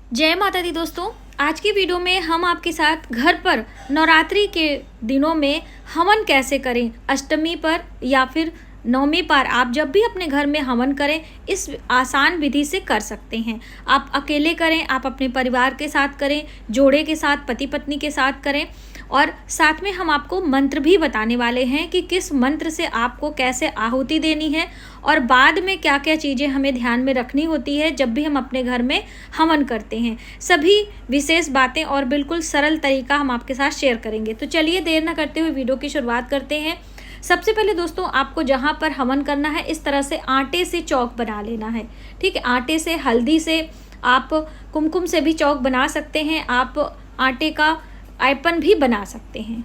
जय माता दी दोस्तों। आज की वीडियो में हम आपके साथ घर पर नवरात्रि के दिनों में हवन कैसे करें, अष्टमी पर या फिर नवमी पर आप जब भी अपने घर में हवन करें इस आसान विधि से कर सकते हैं। आप अकेले करें, आप अपने परिवार के साथ करें, जोड़े के साथ, पति पत्नी के साथ करें। और साथ में हम आपको मंत्र भी बताने वाले हैं कि किस मंत्र से आपको कैसे आहुति देनी है और बाद में क्या क्या चीज़ें हमें ध्यान में रखनी होती है जब भी हम अपने घर में हवन करते हैं। सभी विशेष बातें और बिल्कुल सरल तरीका हम आपके साथ शेयर करेंगे। तो चलिए देर न करते हुए वीडियो की शुरुआत करते हैं। सबसे पहले दोस्तों आपको जहाँ पर हवन करना है इस तरह से आटे से चौक बना लेना है। ठीक है, आटे से, हल्दी से, आप कुमकुम से भी चौक बना सकते हैं, आप आटे का आयपन भी बना सकते हैं।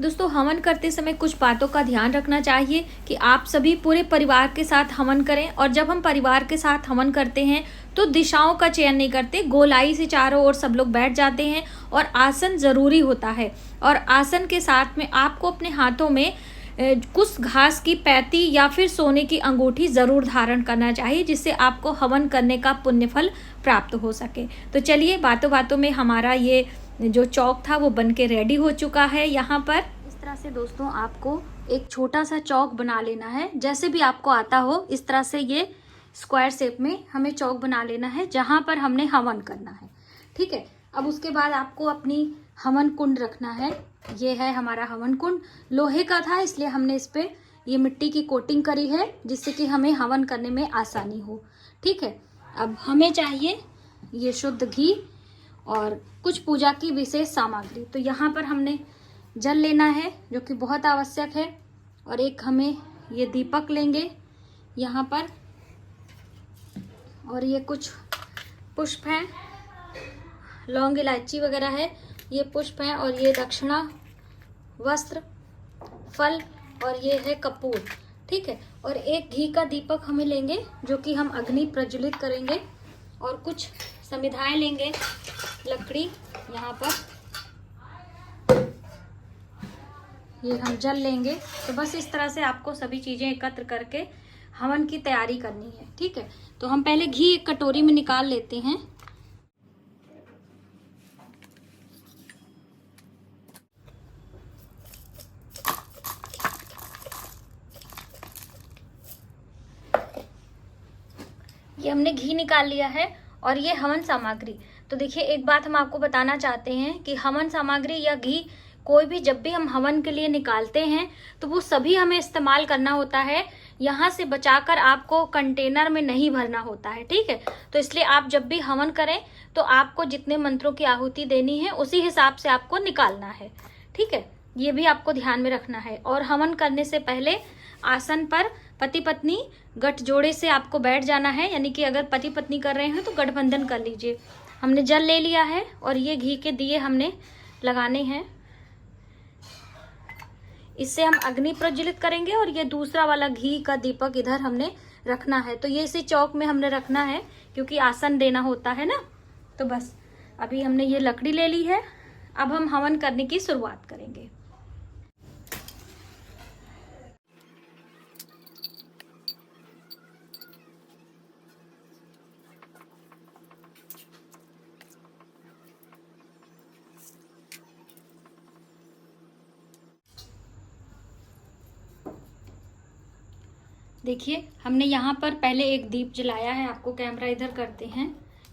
दोस्तों हवन करते समय कुछ बातों का ध्यान रखना चाहिए कि आप सभी पूरे परिवार के साथ हवन करें। और जब हम परिवार के साथ हवन करते हैं तो दिशाओं का चयन नहीं करते, गोलाई से चारों ओर सब लोग बैठ जाते हैं और आसन ज़रूरी होता है। और आसन के साथ में आपको अपने हाथों में कुछ घास की पैती या फिर सोने की अंगूठी ज़रूर धारण करना चाहिए जिससे आपको हवन करने का पुण्य फल प्राप्त हो सके। तो चलिए बातों बातों में हमारा ये जो चौक था वो बन के रेडी हो चुका है। यहाँ पर इस तरह से दोस्तों आपको एक छोटा सा चौक बना लेना है, जैसे भी आपको आता हो इस तरह से ये स्क्वायर शेप में हमें चौक बना लेना है जहाँ पर हमने हवन करना है। ठीक है, अब उसके बाद आपको अपनी हवन कुंड रखना है। ये है हमारा हवन कुंड, लोहे का था इसलिए हमने इस पर ये मिट्टी की कोटिंग करी है जिससे कि हमें हवन करने में आसानी हो। ठीक है, अब हमें चाहिए ये शुद्ध घी और कुछ पूजा की विशेष सामग्री। तो यहाँ पर हमने जल लेना है जो कि बहुत आवश्यक है, और एक हमें ये दीपक लेंगे यहाँ पर, और ये कुछ पुष्प हैं, लौंग इलायची वगैरह है, ये पुष्प हैं, और ये दक्षिणा, वस्त्र, फल, और ये है कपूर। ठीक है, और एक घी का दीपक हमें लेंगे जो कि हम अग्नि प्रज्वलित करेंगे, और कुछ समिधाएं लेंगे, लकड़ी यहाँ पर, ये हम जल लेंगे। तो बस इस तरह से आपको सभी चीज़ें एकत्र करके हवन की तैयारी करनी है। ठीक है, तो हम पहले घी एक कटोरी में निकाल लेते हैं। ये हमने घी निकाल लिया है और ये हवन सामग्री। तो देखिए एक बात हम आपको बताना चाहते हैं कि हवन सामग्री या घी कोई भी जब भी हम हवन के लिए निकालते हैं तो वो सभी हमें इस्तेमाल करना होता है, यहाँ से बचाकर आपको कंटेनर में नहीं भरना होता है। ठीक है, तो इसलिए आप जब भी हवन करें तो आपको जितने मंत्रों की आहुति देनी है उसी हिसाब से आपको निकालना है। ठीक है, ये भी आपको ध्यान में रखना है। और हवन करने से पहले आसन पर पति पत्नी गठजोड़े से आपको बैठ जाना है, यानी कि अगर पति पत्नी कर रहे हैं तो गठबंधन कर लीजिए। हमने जल ले लिया है और ये घी के दिए हमने लगाने हैं, इससे हम अग्नि प्रज्वलित करेंगे। और ये दूसरा वाला घी का दीपक इधर हमने रखना है, तो ये इसी चौक में हमने रखना है क्योंकि आसन देना होता है ना। तो बस अभी हमने ये लकड़ी ले ली है, अब हम हवन करने की शुरुआत करेंगे। देखिए हमने यहाँ पर पहले एक दीप जलाया है, आपको कैमरा इधर करते हैं।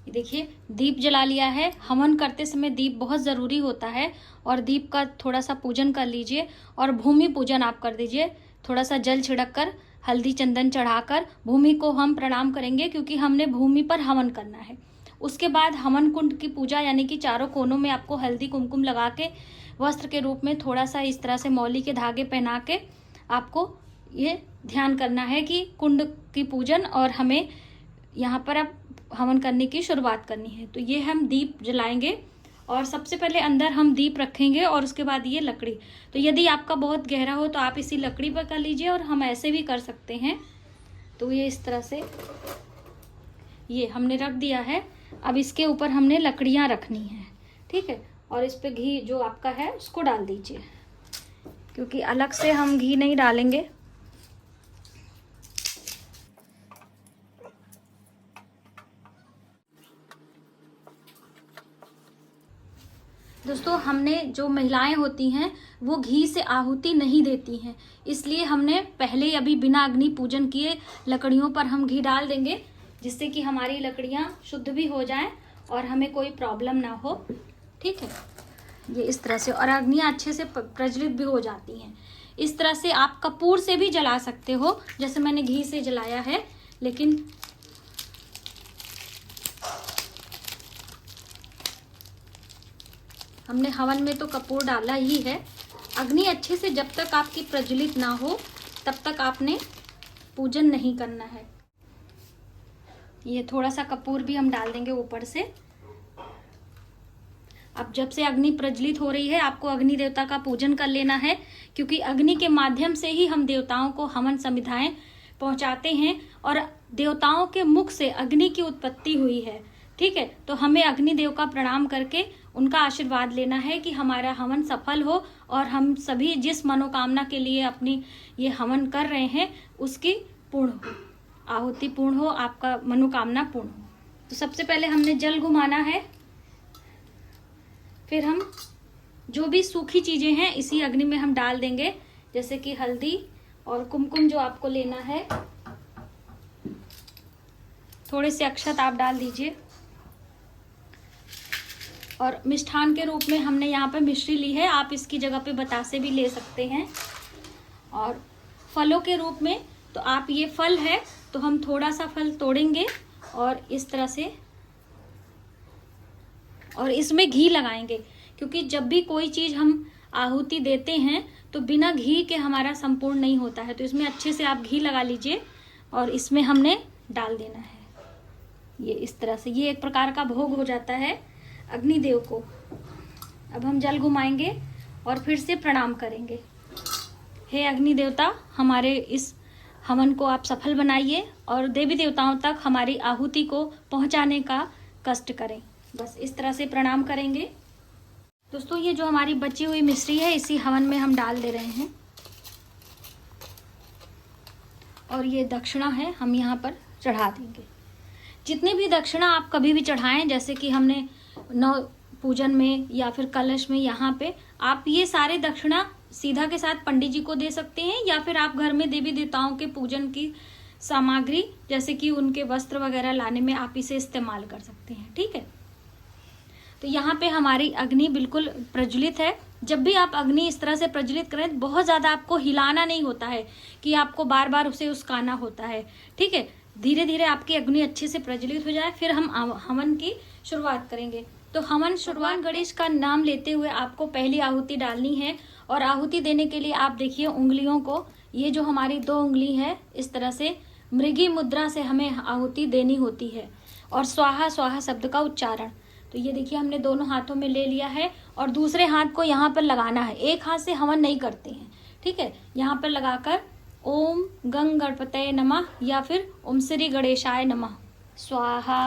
देखिए दीप जला लिया है। हवन करते समय दीप बहुत ज़रूरी होता है और दीप का थोड़ा सा पूजन कर लीजिए और भूमि पूजन आप कर दीजिए। थोड़ा सा जल छिड़क कर, हल्दी चंदन चढ़ाकर भूमि को हम प्रणाम करेंगे क्योंकि हमने भूमि पर हवन करना है। उसके बाद हवन कुंड की पूजा, यानी कि चारों कोनों में आपको हल्दी कुमकुम लगा के वस्त्र के रूप में थोड़ा सा इस तरह से मौली के धागे पहना के आपको ये ध्यान करना है कि कुंड की पूजन और हमें यहाँ पर अब हवन करने की शुरुआत करनी है। तो ये हम दीप जलाएंगे और सबसे पहले अंदर हम दीप रखेंगे और उसके बाद ये लकड़ी। तो यदि आपका बहुत गहरा हो तो आप इसी लकड़ी पर कर लीजिए और हम ऐसे भी कर सकते हैं। तो ये इस तरह से ये हमने रख दिया है। अब इसके ऊपर हमने लकड़ियाँ रखनी हैं। ठीक है, और इस पर घी जो आपका है उसको डाल दीजिए क्योंकि अलग से हम घी नहीं डालेंगे। दोस्तों, हमने जो महिलाएं होती हैं वो घी से आहुति नहीं देती हैं, इसलिए हमने पहले अभी बिना अग्नि पूजन किए लकड़ियों पर हम घी डाल देंगे, जिससे कि हमारी लकड़ियां शुद्ध भी हो जाएं और हमें कोई प्रॉब्लम ना हो। ठीक है, ये इस तरह से, और अग्नियां अच्छे से प्रज्वलित भी हो जाती हैं। इस तरह से आप कपूर से भी जला सकते हो, जैसे मैंने घी से जलाया है, लेकिन हमने हवन में तो कपूर डाला ही है। अग्नि अच्छे से जब तक आपकी प्रज्वलित ना हो तब तक आपने पूजन नहीं करना है। ये थोड़ा सा कपूर भी हम डाल देंगे ऊपर से। अब जब से अग्नि प्रज्वलित हो रही है, आपको अग्नि देवता का पूजन कर लेना है, क्योंकि अग्नि के माध्यम से ही हम देवताओं को हवन समिधाएं पहुंचाते हैं और देवताओं के मुख से अग्नि की उत्पत्ति हुई है। ठीक है, तो हमें अग्निदेव का प्रणाम करके उनका आशीर्वाद लेना है कि हमारा हवन सफल हो और हम सभी जिस मनोकामना के लिए अपनी ये हवन कर रहे हैं उसकी पूर्ण हो, आहुति पूर्ण हो, आपका मनोकामना पूर्ण हो। तो सबसे पहले हमने जल घुमाना है, फिर हम जो भी सूखी चीजें हैं इसी अग्नि में हम डाल देंगे, जैसे कि हल्दी और कुमकुम जो आपको लेना है। थोड़े से अक्षत आप डाल दीजिए, और मिष्ठान के रूप में हमने यहाँ पे मिश्री ली है, आप इसकी जगह पे बतासे भी ले सकते हैं। और फलों के रूप में तो आप, ये फल है तो हम थोड़ा सा फल तोड़ेंगे और इस तरह से, और इसमें घी लगाएंगे, क्योंकि जब भी कोई चीज हम आहुति देते हैं तो बिना घी के हमारा संपूर्ण नहीं होता है। तो इसमें अच्छे से आप घी लगा लीजिए और इसमें हमने डाल देना है। ये इस तरह से, ये एक प्रकार का भोग हो जाता है अग्निदेव को। अब हम जल घुमाएंगे और फिर से प्रणाम करेंगे। हे अग्नि देवता, हमारे इस हवन को आप सफल बनाइए और देवी देवताओं तक हमारी आहुति को पहुंचाने का कष्ट करें। बस इस तरह से प्रणाम करेंगे। दोस्तों, ये जो हमारी बची हुई मिश्री है इसी हवन में हम डाल दे रहे हैं, और ये दक्षिणा है हम यहाँ पर चढ़ा देंगे। जितनी भी दक्षिणा आप कभी भी चढ़ाएं, जैसे कि हमने नौ पूजन में या फिर कलश में, यहाँ पे आप ये सारे दक्षिणा सीधा के साथ पंडित जी को दे सकते हैं, या फिर आप घर में देवी देवताओं के पूजन की सामग्री जैसे कि उनके वस्त्र वगैरह लाने में आप इसे इस्तेमाल कर सकते हैं। ठीक है, तो यहाँ पे हमारी अग्नि बिल्कुल प्रज्वलित है। जब भी आप अग्नि इस तरह से प्रज्वलित करें, बहुत ज्यादा आपको हिलाना नहीं होता है कि आपको बार बार उसे उस्काना होता है। ठीक है, धीरे धीरे आपकी अग्नि अच्छे से प्रज्वलित हो जाए, फिर हम हवन की शुरुआत करेंगे। तो हवन शुरुआत गणेश का नाम लेते हुए आपको पहली आहुति डालनी है, और आहुति देने के लिए आप देखिए उंगलियों को, ये जो हमारी 2 उंगली है इस तरह से मृगी मुद्रा से हमें आहुति देनी होती है, और स्वाहा स्वाहा शब्द का उच्चारण। तो ये देखिए हमने दोनों हाथों में ले लिया है, और दूसरे हाथ को यहाँ पर लगाना है। एक हाथ से हवन नहीं करते हैं। ठीक है, यहाँ पर लगाकर ओम गंग गणपतये नमः या फिर ओम श्री गणेशाय नमः स्वाहा।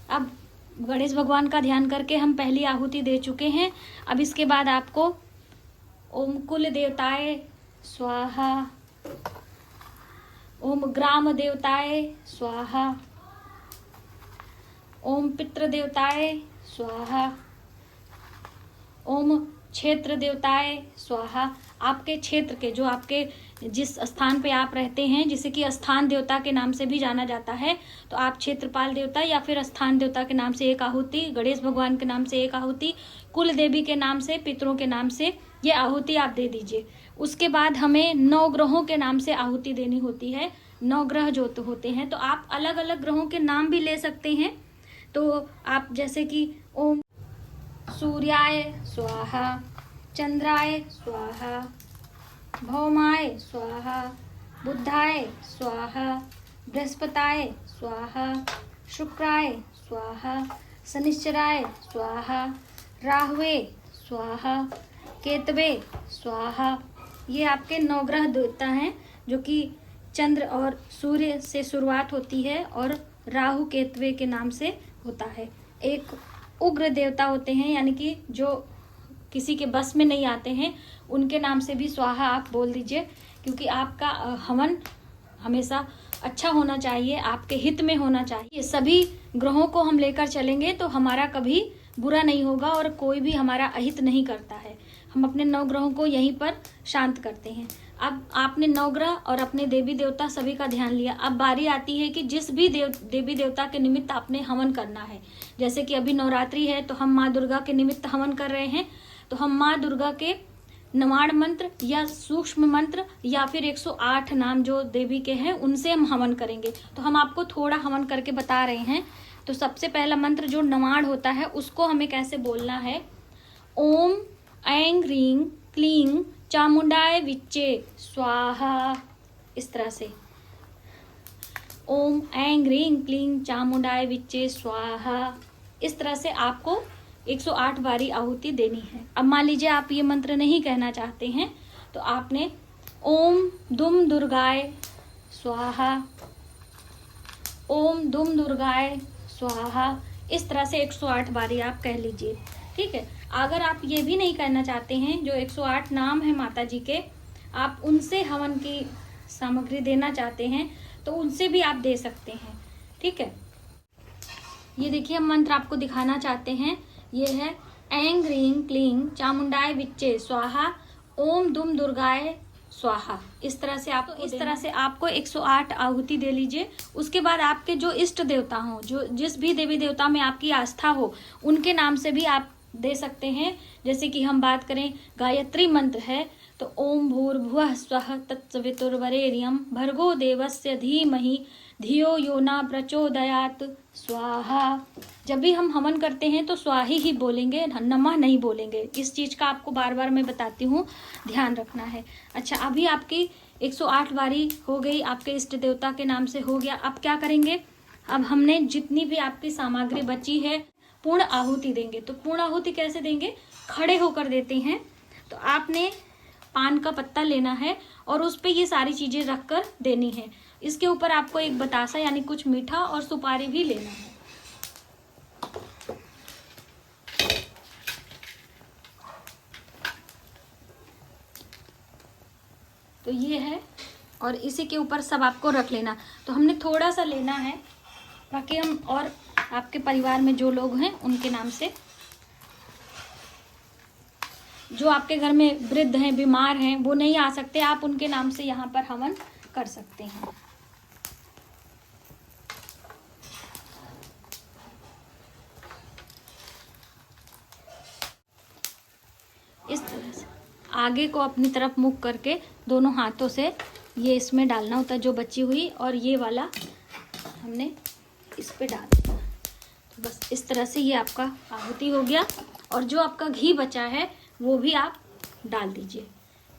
अब गणेश भगवान का ध्यान करके हम पहली आहुति दे चुके हैं। अब इसके बाद आपको ओम कुल देवताय स्वाहा, ओम ग्राम देवताय स्वाहा, ओम पितृ देवताय स्वाहा, ओम क्षेत्र देवताय स्वाहा। आपके क्षेत्र के, जो आपके जिस स्थान पे आप रहते हैं, जिसे कि स्थान देवता के नाम से भी जाना जाता है, तो आप क्षेत्रपाल देवता या फिर स्थान देवता के नाम से एक आहुति, गणेश भगवान के नाम से एक आहुति, कुल देवी के नाम से, पितरों के नाम से ये आहुति आप दे दीजिए। उसके बाद हमें 9 ग्रहों के नाम से आहुति देनी होती है। 9 ग्रह जो होते हैं, तो आप अलग अलग ग्रहों के नाम भी ले सकते हैं। तो आप जैसे कि ओम सूर्याय स्वाहा, चंद्राय स्वाहा, भौमाय स्वाहा, बुधाय स्वाहा, बृहस्पताय स्वाहा, शुक्राय स्वाहा, शनिश्चराय स्वाहा, राहुवे स्वाहा, केतवे स्वाहा। ये आपके 9 ग्रह देवता हैं, जो कि चंद्र और सूर्य से शुरुआत होती है और राहु केतवे के नाम से होता है। एक उग्र देवता होते हैं, यानी कि जो किसी के बस में नहीं आते हैं, उनके नाम से भी स्वाहा आप बोल दीजिए, क्योंकि आपका हवन हमेशा अच्छा होना चाहिए, आपके हित में होना चाहिए। सभी ग्रहों को हम लेकर चलेंगे तो हमारा कभी बुरा नहीं होगा और कोई भी हमारा अहित नहीं करता है। हम अपने नवग्रहों को यहीं पर शांत करते हैं। अब आपने नवग्रह और अपने देवी देवता सभी का ध्यान लिया। अब बारी आती है कि जिस भी देवी देवता के निमित्त आपने हवन करना है। जैसे कि अभी नवरात्रि है तो हम माँ दुर्गा के निमित्त हवन कर रहे हैं, तो हम माँ दुर्गा के नवाण मंत्र या सूक्ष्म मंत्र या फिर 108 नाम जो देवी के हैं उनसे हम हवन करेंगे। तो हम आपको थोड़ा हवन करके बता रहे हैं। तो सबसे पहला मंत्र जो नवाण होता है उसको हमें कैसे बोलना है, ओम ऐं ह्रीं क्लीं चामुंडाय विच्चे स्वाहा। इस तरह से ओम ऐं ह्रीं क्लीं चामुंडाय विच्चे स्वाहा। इस तरह से आपको 108 बारी आहुति देनी है। अब मान लीजिए आप ये मंत्र नहीं कहना चाहते हैं तो आपने ओम दुम दुर्गाय स्वाहा, ओम दुम दुर्गाय स्वाहा, इस तरह से 108 बारी आप कह लीजिए। ठीक है। अगर आप ये भी नहीं कहना चाहते हैं, जो 108 नाम है माता जी के, आप उनसे हवन की सामग्री देना चाहते हैं तो उनसे भी आप दे सकते हैं। ठीक है। ये देखिए हम मंत्र आपको दिखाना चाहते हैं। ये है ऐं ह्रीं क्लीं चामुंडाय विच्चे स्वाहा, ओम दुम दुर्गाय स्वाहा। इस तरह से आपको 108 आहुति दे लीजिए। उसके बाद आपके जो इष्ट देवता हों, जो जिस भी देवी देवता में आपकी आस्था हो, उनके नाम से भी आप दे सकते हैं। जैसे कि हम बात करें गायत्री मंत्र है तो ओम भूर्भुवः स्वः तत्सवितुर्वरेण्यं भर्गो देवस्य धीमहि धियो यो न प्रचोदयात् स्वाहा। जब भी हम हवन करते हैं तो स्वाही ही बोलेंगे, नमः नहीं बोलेंगे। इस चीज का आपको बार बार मैं बताती हूँ, ध्यान रखना है। अच्छा, अभी आपकी 108 बारी हो गई, आपके इष्ट देवता के नाम से हो गया। अब क्या करेंगे, अब हमने जितनी भी आपकी सामग्री बची है पूर्ण आहुति देंगे। तो पूर्ण आहुति कैसे देंगे, खड़े होकर देते हैं। तो आपने पान का पत्ता लेना है और उस पे ये सारी चीजें रखकर देनी है। इसके ऊपर आपको एक बतासा यानी कुछ मीठा और सुपारी भी लेना है। तो ये है और इसी के ऊपर सब आपको रख लेना। तो हमने थोड़ा सा लेना है, बाकी हम और आपके परिवार में जो लोग हैं उनके नाम से, जो आपके घर में वृद्ध हैं, बीमार हैं, वो नहीं आ सकते, आप उनके नाम से यहाँ पर हवन कर सकते हैं। इस तरह से आगे को अपनी तरफ मुख करके दोनों हाथों से ये इसमें डालना होता है जो बची हुई, और ये वाला हमने इस पे डाल दिया। तो बस इस तरह से ये आपका आहुति हो गया। और जो आपका घी बचा है वो भी आप डाल दीजिए।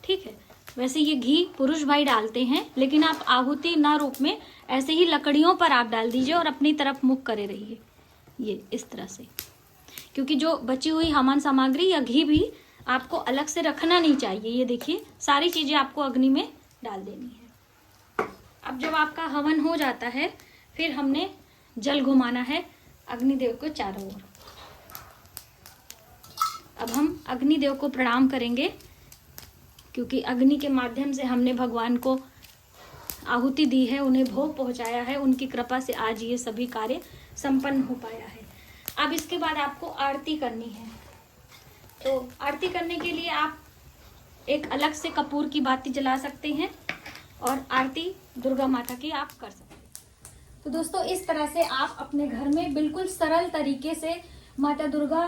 ठीक है। वैसे ये घी पुरुष भाई डालते हैं, लेकिन आप आहुति ना रूप में ऐसे ही लकड़ियों पर आप डाल दीजिए और अपनी तरफ मुख करे रहिए, ये इस तरह से। क्योंकि जो बची हुई हवन सामग्री या घी भी आपको अलग से रखना नहीं चाहिए। ये देखिए सारी चीजें आपको अग्नि में डाल देनी है। अब जब आपका हवन हो जाता है फिर हमने जल घुमाना है अग्निदेव को चारों ओर। अब हम अग्निदेव को प्रणाम करेंगे, क्योंकि अग्नि के माध्यम से हमने भगवान को आहुति दी है, उन्हें भोग पहुंचाया है। उनकी कृपा से आज ये सभी कार्य संपन्न हो पाया है। अब इसके बाद आपको आरती करनी है। तो आरती करने के लिए आप एक अलग से कपूर की बाती जला सकते हैं और आरती दुर्गा माता की आप कर सकते हैं। तो दोस्तों इस तरह से आप अपने घर में बिल्कुल सरल तरीके से माता दुर्गा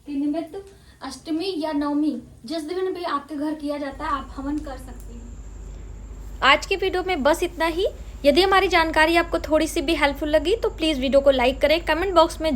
के निमित्त अष्टमी या नवमी जिस दिन भी आपके घर किया जाता है आप हवन कर सकते हैं। आज की वीडियो में बस इतना ही। यदि हमारी जानकारी आपको थोड़ी सी भी हेल्पफुल लगी तो प्लीज़ वीडियो को लाइक करें, कमेंट बॉक्स में